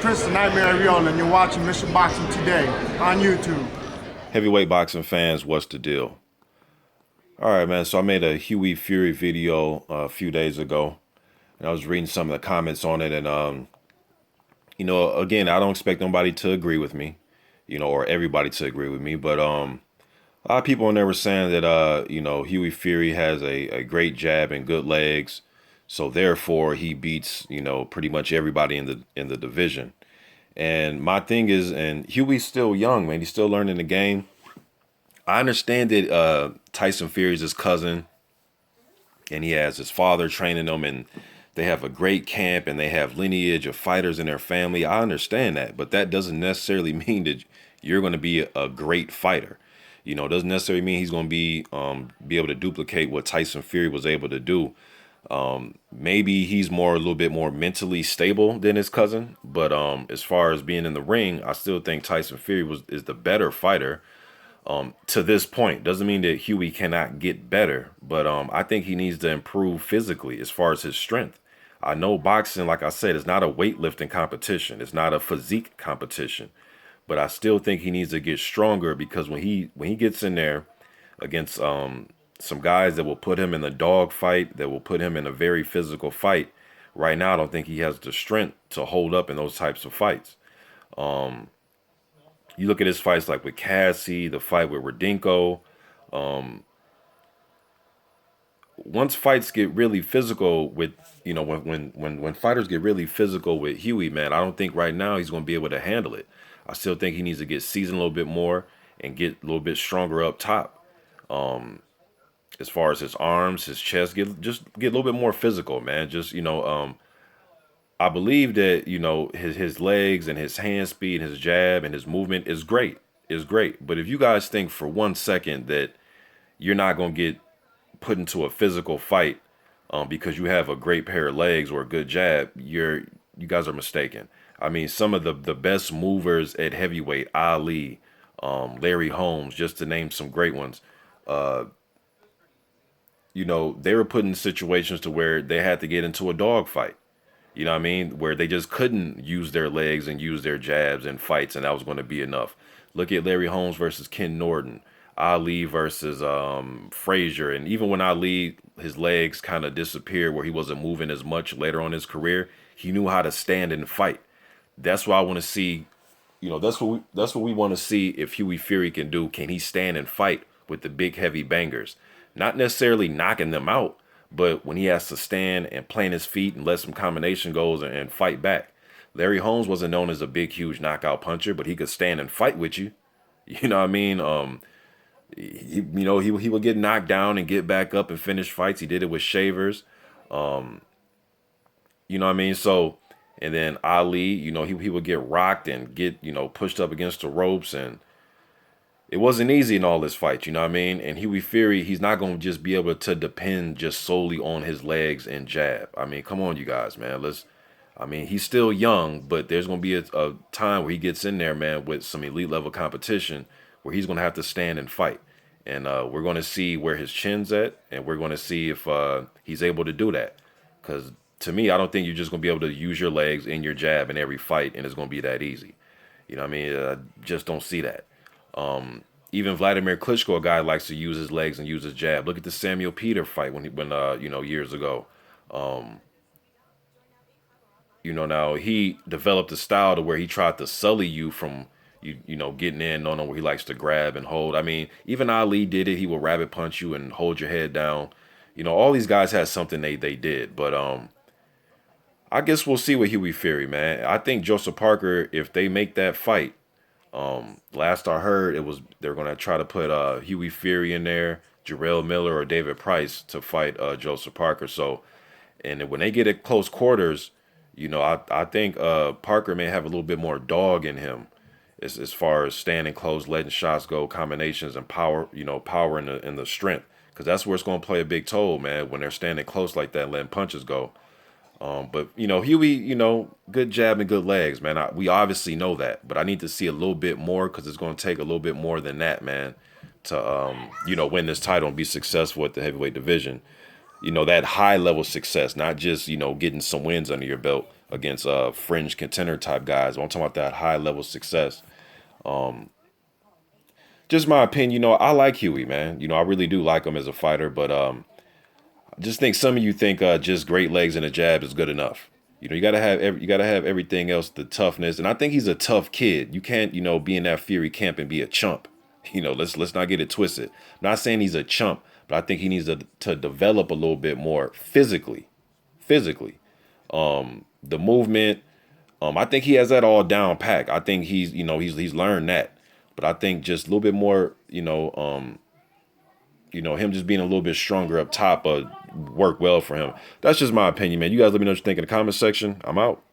Chris the Nightmare Ariola, and you're watching Mission Boxing Today on YouTube. Heavyweight boxing fans, what's the deal? All right, man. So I made a Hughie Fury video a few days ago, and I was reading some of the comments on it. And again, I don't expect nobody to agree with me, or everybody to agree with me. But a lot of people on there were saying that Hughie Fury has a great jab and good legs, so therefore he beats pretty much everybody in the division. And my thing is, and Hughie's still young, man. He's still learning the game. I understand that Tyson Fury's his cousin, and he has his father training him, and they have a great camp, and they have lineage of fighters in their family. I understand that, but that doesn't necessarily mean that you're going to be a great fighter. It doesn't necessarily mean he's going to be able to duplicate what Tyson Fury was able to do. Maybe he's a little bit more mentally stable than his cousin, but as far as being in the ring, I still think Tyson Fury is the better fighter. To this point, doesn't mean that Hughie cannot get better, but I think he needs to improve physically as far as his strength. I know boxing, like I said, is not a weightlifting competition. It's not a physique competition, but I still think he needs to get stronger because when he gets in there against some guys that will put him in a dog fight, that will put him in a very physical fight. Right now, I don't think he has the strength to hold up in those types of fights. You look at his fights like with Cassie, the fight with Rodinko. Once fights get really physical with, when fighters get really physical with Hughie, man, I don't think right now he's going to be able to handle it. I still think he needs to get seasoned a little bit more and get a little bit stronger up top. As far as his arms, his chest, get a little bit more physical, man. I believe that his legs and his hand speed, his jab and his movement is great. But if you guys think for 1 second that you're not gonna get put into a physical fight because you have a great pair of legs or a good jab, you guys are mistaken. I mean, some of the best movers at heavyweight, Ali, Larry Holmes, just to name some great ones. They were put in situations to where they had to get into a dog fight. You know what I mean? Where they just couldn't use their legs and use their jabs in fights, and that was going to be enough. Look at Larry Holmes versus Ken Norton, Ali versus Frazier, and even when Ali, his legs kind of disappeared, where he wasn't moving as much later on in his career, he knew how to stand and fight. That's what I want to see. That's what we want to see if Hughie Fury can do. Can he stand and fight with the big heavy bangers? Not necessarily knocking them out, but when he has to stand and plant his feet and let some combination goes and fight back. Larry Holmes wasn't known as a big, huge knockout puncher, but he could stand and fight with you. You know what I mean? He would get knocked down and get back up and finish fights. He did it with Shavers. You know what I mean? So, and then Ali, he would get rocked and get, pushed up against the ropes, and it wasn't easy in all this fight, you know what I mean? And Hughie Fury, he's not going to just be able to depend just solely on his legs and jab. I mean, come on, you guys, man. He's still young, but there's going to be a time where he gets in there, man, with some elite level competition where he's going to have to stand and fight. And we're going to see where his chin's at, and we're going to see if he's able to do that. Because to me, I don't think you're just going to be able to use your legs and your jab in every fight, and it's going to be that easy. You know what I mean? I just don't see that. Even Vladimir Klitschko, a guy likes to use his legs and use his jab. Look at the Samuel Peter fight when years ago. Now he developed a style to where he tried to sully you from getting in on him, where he likes to grab and hold. I mean, even Ali did it. He will rabbit punch you and hold your head down. All these guys had something they did, but I guess we'll see with Hughie Fury, man. I think Joseph Parker, if they make that fight. Last I heard, they're gonna try to put Hughie Fury in there, Jarrell Miller or David Price to fight Joseph Parker. So, and when they get at close quarters, I think Parker may have a little bit more dog in him, as far as standing close, letting shots go, combinations and power, power in the strength, because that's where it's gonna play a big toll, man. When they're standing close like that, and letting punches go. But Hughie, good jab and good legs, man. We obviously know that, but I need to see a little bit more because it's going to take a little bit more than that, man, to win this title and be successful at the heavyweight division. That high level success, not just getting some wins under your belt, against fringe contender type guys. I'm talking about that high level success. Just my opinion, I like Hughie, man. I really do like him as a fighter, but I just think some of you think just great legs and a jab is good enough. You gotta have you gotta have everything else, the toughness, and I think he's a tough kid. You can't, be in that Fury camp and be a chump. Let's not get it twisted. I'm not saying he's a chump, but I think he needs to develop a little bit more physically. Physically, the movement. I think he has that all down pack. I think he's learned that, but I think just a little bit more, him just being a little bit stronger up top work well for him. That's just my opinion, man. You guys let me know what you think in the comment section. I'm out.